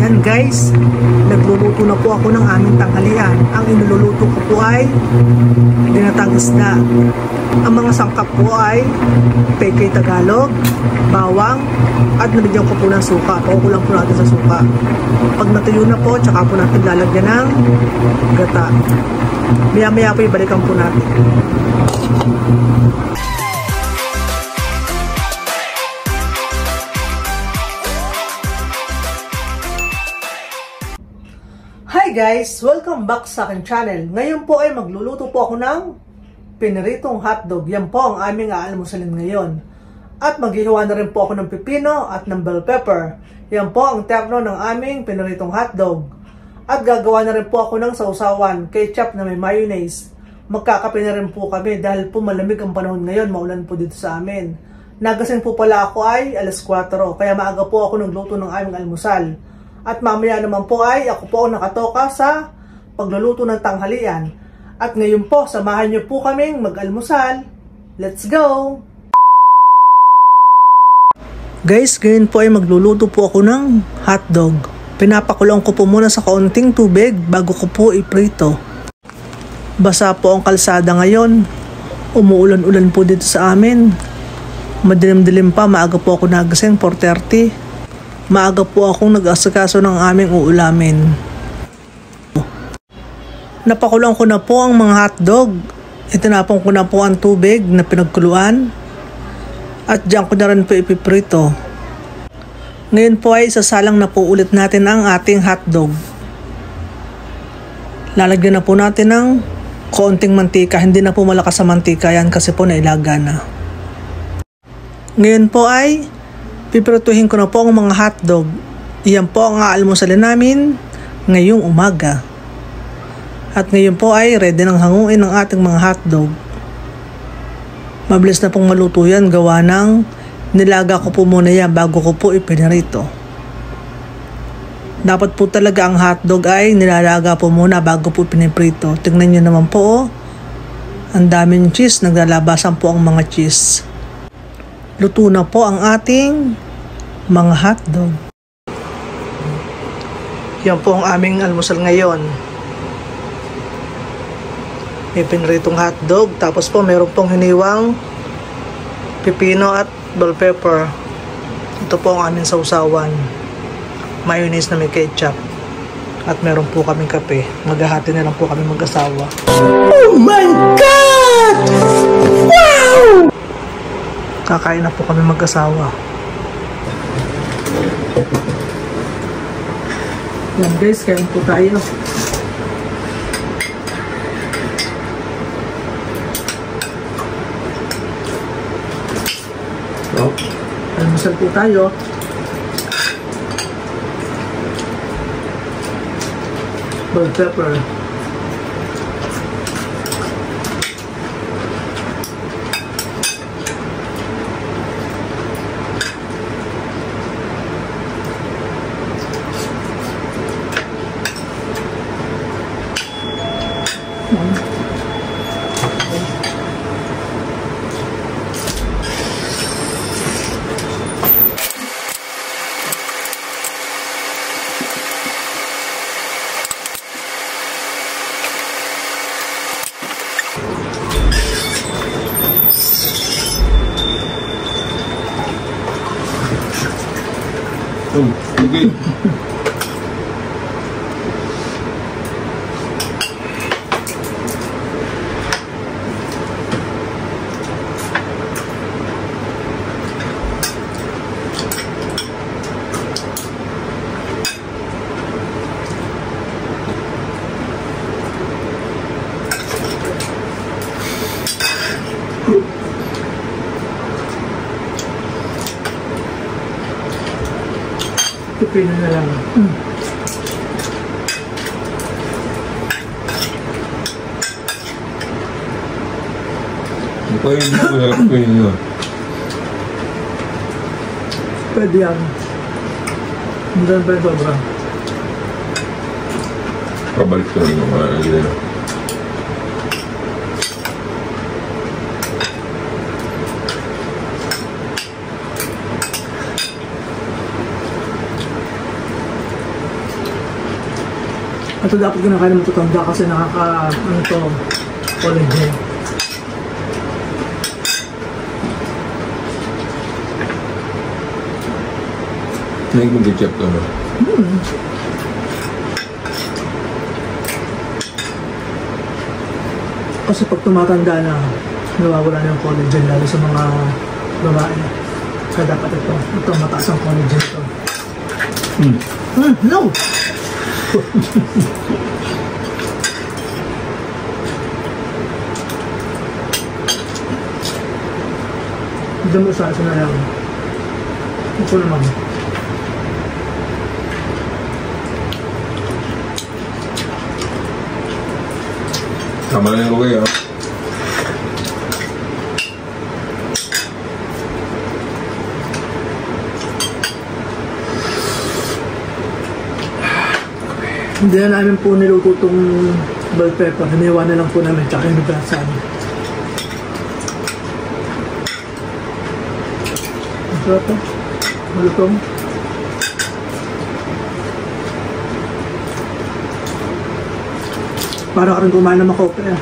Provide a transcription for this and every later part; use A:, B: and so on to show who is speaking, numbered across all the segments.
A: Yan guys, nagluluto na po ako ng aming tanghalian. Ang inululuto ko po ay ginatang isda. Ang mga sangkap po ay peke Tagalog, bawang, at nabigyan ko po ng suka. Pakukulang po natin sa suka. Pag natuyo na po, tsaka po natin lalagyan ng gata. Maya-maya po ibalikan po natin. Hi guys! Welcome back sa aking channel. Ngayon po ay magluluto po ako ng piniritong hotdog. Yan po ang aming aalmusalin ngayon. At maghihiwa na rin po ako ng pipino at ng bell pepper. Yan po ang terno ng aming piniritong hotdog. At gagawa na rin po ako ng sausawan, ketchup na may mayonnaise. Magkakape na rin po kami dahil po malamig ang panahon ngayon, maulan po dito sa amin. Nagasing po pala ako ay alas 4, kaya maaga po ako nagluto ng aming almusal. At mamaya naman po ay ako po nakatoka sa pagluluto ng tanghalian. At ngayon po, samahan niyo po kaming mag-almusal. Let's go! Guys, ngayon po ay magluluto po ako ng hotdog. Pinapakulong ko po muna sa kaunting tubig bago ko po iprito. Basa po ang kalsada ngayon. Umuulan-ulan po dito sa amin. Madilim-dilim pa, maaga po ako nagising, 4:30. Maaga po akong nag-asikaso ng aming uulamin. Napakulong ko na po ang mga hotdog. Itinapon ko na po ang tubig na pinagkuluan. At diyan ko na rin po ipiprito. Ngayon po ay isasalang na po ulit natin ang ating hotdog. Lalagyan na po natin ng konting mantika. Hindi na po malakas sa mantika yan kasi po nailaga na. Ngayon po ay pipirituhin ko na po ang mga hotdog. Iyan po ang aalmusalin namin ngayong umaga. At ngayon po ay ready nang hanguin ang ating mga hotdog. Mabilis na pong maluto yan, gawa ng nilaga ko po muna yan bago ko po ipinirito. Dapat po talaga ang hotdog ay nilalaga po muna bago po piniprito. Tingnan nyo naman po, ang daming cheese, naglalabasan po ang mga cheese. Luto na po ang ating mga hotdog. Yan po ang aming almusal ngayon. May piniritong hotdog, tapos po meron pong hiniwang pipino at bell pepper. Ito po ang aming sausawan. Mayonnaise na may ketchup. At meron po kaming kape. Maghahati na lang po kami mag-asawa. Oh my God! Wow! Kakain na po kami mag-asawa. Yan guys, kain po tayo. Almusal po tayo. Bell pepper.
B: Okay.
A: Pipino na lang.
B: Ito yung masarap ko yun.
A: Pwede yan. Hindi pa yung sobra.
B: Pabalik ko rin mga nagiging.
A: Ito dapat kinakain ng matutanda kasi ano to, collagen.
B: Naig mag-check ka na.
A: Kasi pag tumatanda na, nawawala na yung collagen lalo sa mga babae. Kaya dapat ito mataas ang collagen ito. No! Hindi mo sa na lang. Ito naman.
B: Tama na yung rugay, ha?
A: Hindi na namin po niluto itong bell pepper. Hiniwa na lang po namin tsaka yung bigasan. Ang sarap po. Malutong. Para ka rin kumain ng makope eh.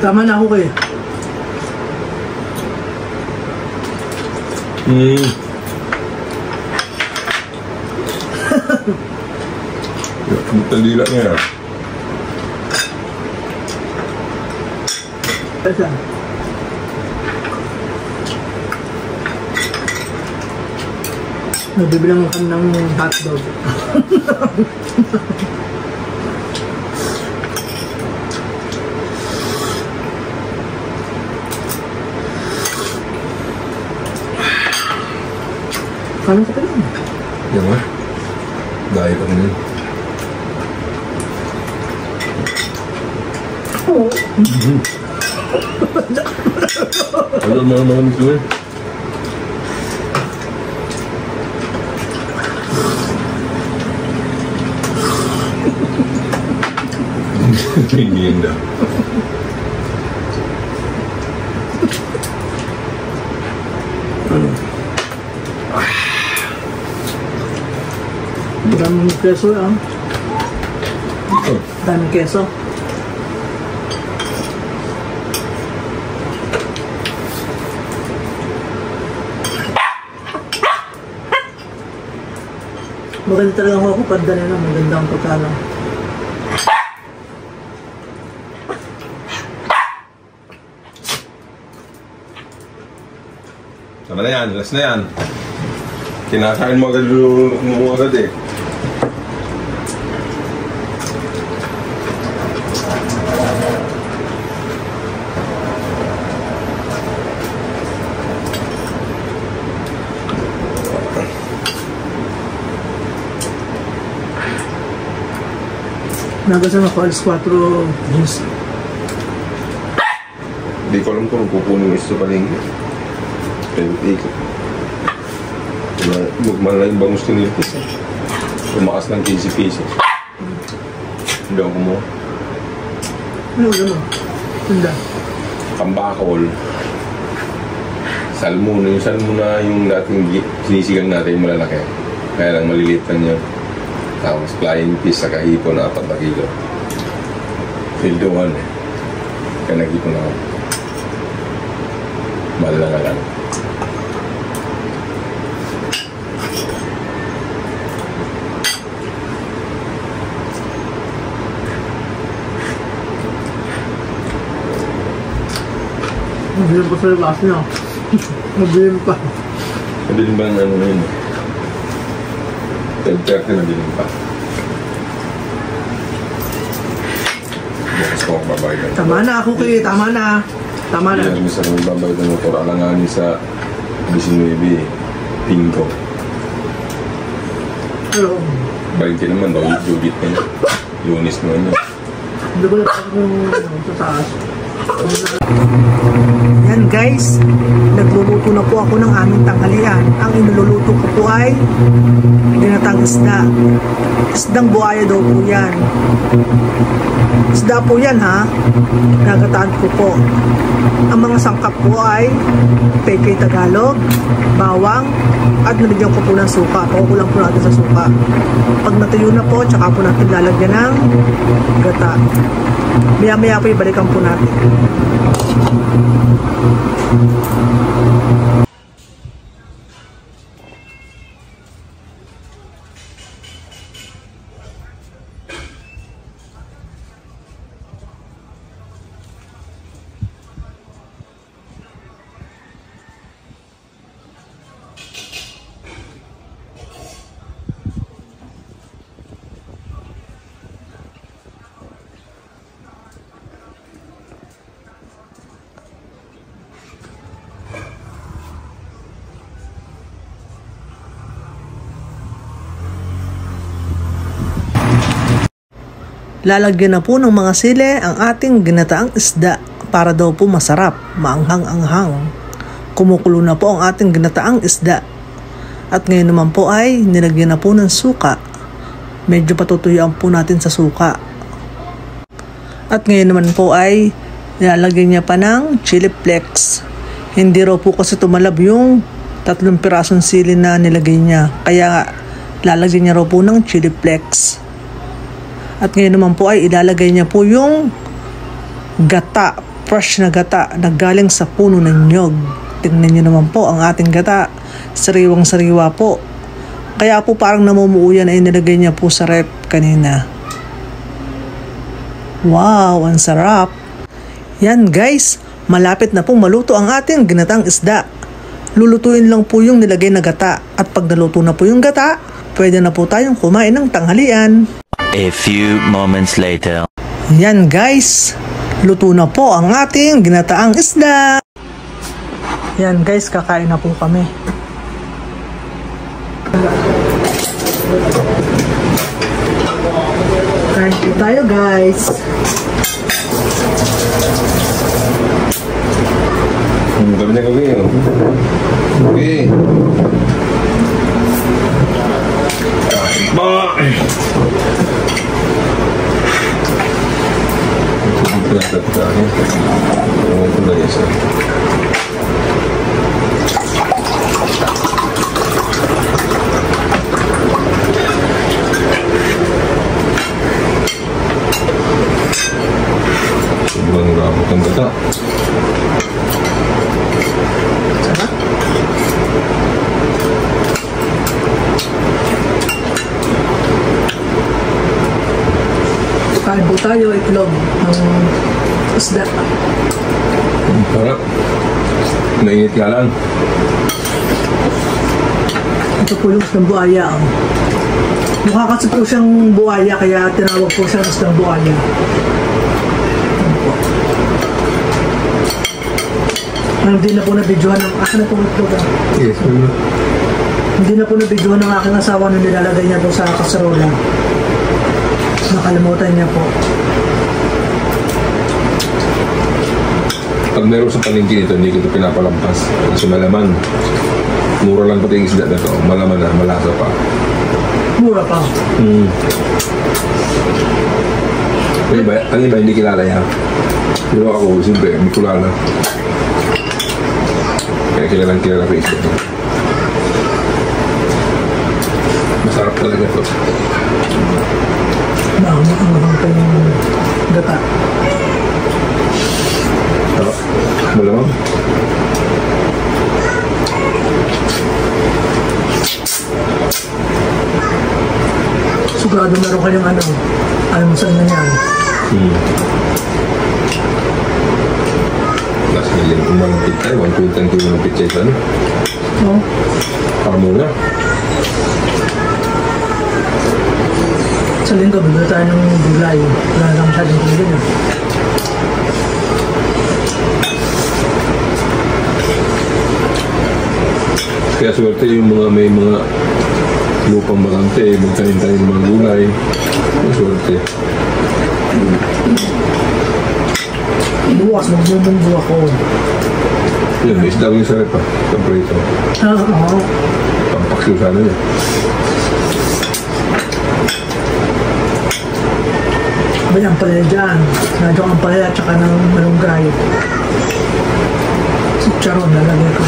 A: Tama na ako kayo.
B: Ang talila niya.
A: Asa? Nabibilang kami ng hotdog. Kanan sa kanan.
B: Yan ba? Dahil ako na yun.
A: Oo.
B: Ano mga nito eh? Hindi yun daw. Daming keso ah. Daming keso. Maganda talaga ako padala na. Maganda ang pagkala. Tama na yan, last na yan. Kinakain mo agad mo agad eh.
A: Nagasan ako alas 4 jeans.
B: Hindi ko alam kung kukunin ito sa palengke. Pero ikot. Magmala yung bangus to nilpis eh. Tumakas ng 15 pesos. Hindi ako kumuha.
A: Ano mo? Tunda.
B: Kambakol. Salmon. Yung salmon na yung dating sinisigang natin yung malalaki. Kaya lang maliliit lang yun. Tapos flying fish sa kahipon na 4 na kilo. Fildohan eh. Kaya nag-ipon ako. Mahal na nga lang.
A: Mabilim pa sa labas niya. Mabilim pa.
B: Mabilim ba ang ano na yun? 10:30 na bilhin pa. Bukas ko ang babayad.
A: Tama na ako kayo. Tama na. Tama na.
B: Yan, misa kong babayad ng motor. Alanganin sa 19. Pinto.
A: Hello.
B: 20 naman daw. Judit na yun. Lunis naman yun.
A: Hindi ko lang sa taas. Yan guys, nagluluto na po ako ng aming tanghalian. Ang inululuto ko po ay ginatang isda. Isdang buhaya daw po yan. Isda po yan ha. Nagataan ko po. Ang mga sangkap po ay peke Tagalog, bawang, at nabigyan ko po ng suka. Pakukulang po natin sa suka. Pag natuyo na po, tsaka po natin lalagyan ng gata. Maya-maya po ibalikan po natin. Lalagyan na po ng mga sili ang ating ginataang isda para daw po masarap, maanghang-anghang. Kumukulo na po ang ating ginataang isda. At ngayon naman po ay nilagyan na po ng suka. Medyo patutuyuan po natin sa suka. At ngayon naman po ay nilalagyan niya pa ng chili flakes. Hindi raw po kasi tumalab yung 3 pirasong sili na nilagay niya. Kaya lalagyan niya raw po ng chili flakes. At ngayon naman po ay ilalagay niya po yung gata, fresh na gata na galing sa puno ng nyog. Tingnan niyo naman po ang ating gata, sariwang-sariwa po. Kaya po parang namumuo yan ay nilagay niya po sa rep kanina. Wow, ang sarap! Yan guys, malapit na pong maluto ang ating ginatang isda. Lulutuin lang po yung nilagay na gata. At pag naluto na po yung gata, pwede na po tayong kumain ng tanghalian.
C: A few moments later.
A: Yan guys, luto na po ang ating ginataang isda. Yan guys, kakain na po kami. Kain po tayo guys.
B: Gabi na gabi. Okay.
A: Kain po tayo itlog ng isda.
B: Sarap. Nainit ka lang.
A: Ito po yung isdang buhaya. Mukha kasi po siyang buhaya kaya tinawag po siyang isdang buhaya. Hindi na po na-videohan ng akin na po itlog.
B: Yes,
A: Hindi na po na-videohan ng aking asawa na nilalagay niya po sa kasarola. Nakalimutan niya po.
B: Pag meron sa palengke nito, hindi ko ito pinapalampas. Kasi malaman. Mura lang pati yung isda na ito. Malaman na, malasa pa.
A: Mura pa.
B: Ang iba hindi kilala yan. Pero ako, siyempre, hindi kulala. Kaya kilala ko isda. Masarap talaga ito.
A: Ang pa yung gata.
B: Sarap. Malamang.
A: Sigurado meron kayong almusal na yan.
B: Last million kung mga pitay, 120 kilo ng pitay sa ano?
A: Oo.
B: Para muna.
A: Sa linggo, bigla tayo ng gulay. Wala lang masyadong gulay.
B: Kaya swerte yung mga may mga lupang bakante, magtanim-tanim ng mga gulay. Maswerte.
A: Bukas, magbubunggo ako.
B: Yun, may isda yung sarap pa. Paborito.
A: Oo.
B: Pampaksiw sana niya.
A: May ampalaya dyan. Medyo ampalaya at saka ng malunggay. Chicharon nalagay ko.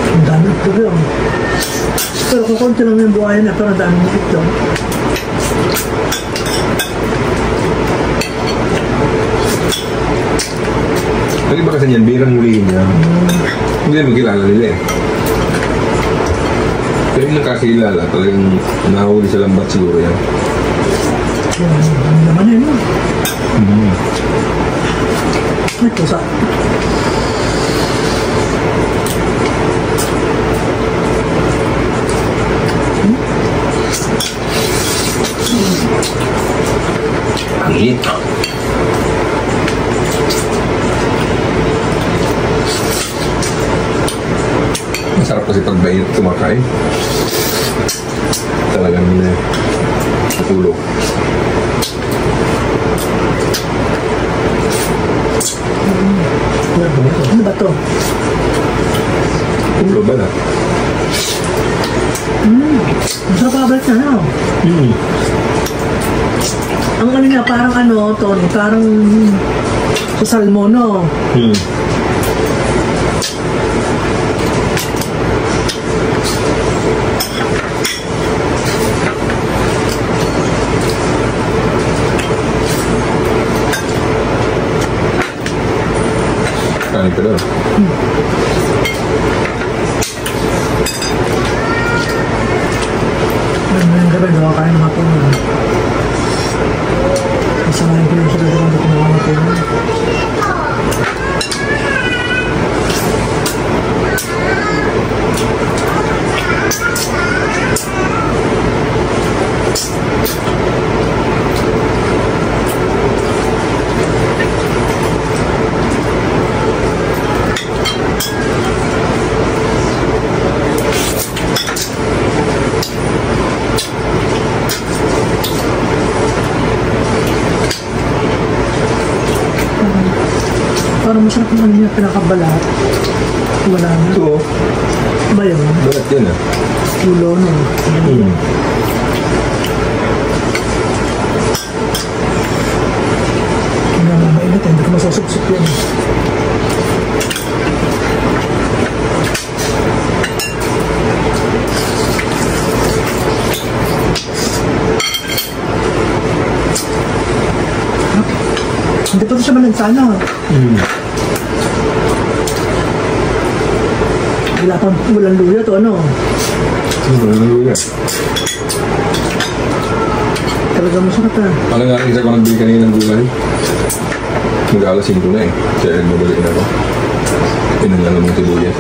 A: Ang dami ito rin. Pero kukunti lang yung buhay na, pero ang dami ito.
B: Lagi ba kasi niyan, birang hulihin niya? Hindi naman kilala nila eh. Pero yung nakakilala, talagang nahuli sa lambat siguro yan.
A: Ang naman yun. May pusa.
B: Ang init. Masarap kasi pag mainit kumakain. Talagang natulog.
A: Ano ba to?
B: Ulo ba na?
A: Sa pabat na no? Ang ano niya, parang ano, Tony, parang sa salmon, no?
B: Kain ka daw.
A: Ngayong gabi, gawa kain ng hapon. Kasamahin ko yung sila kung kumawa ng hapon. Parang masarap naman niya pinakabalat. Wala na.
B: Ito,
A: Ba yun?
B: balat yan ah.
A: Ulo, no? Hindi na mainit, hindi ko masusupsip yun. Hindi pa ito siya malansana. Wala pang walang luya to, ano? Talaga masarap ah.
B: Ano nga rin isa ko nagbili kanina ng gulay? Mag-alas 5 na eh. Kaya mabalik na ako. Pinanggalan ng tibuyas.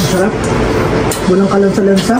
A: Masarap. Walang kalansa-lansa.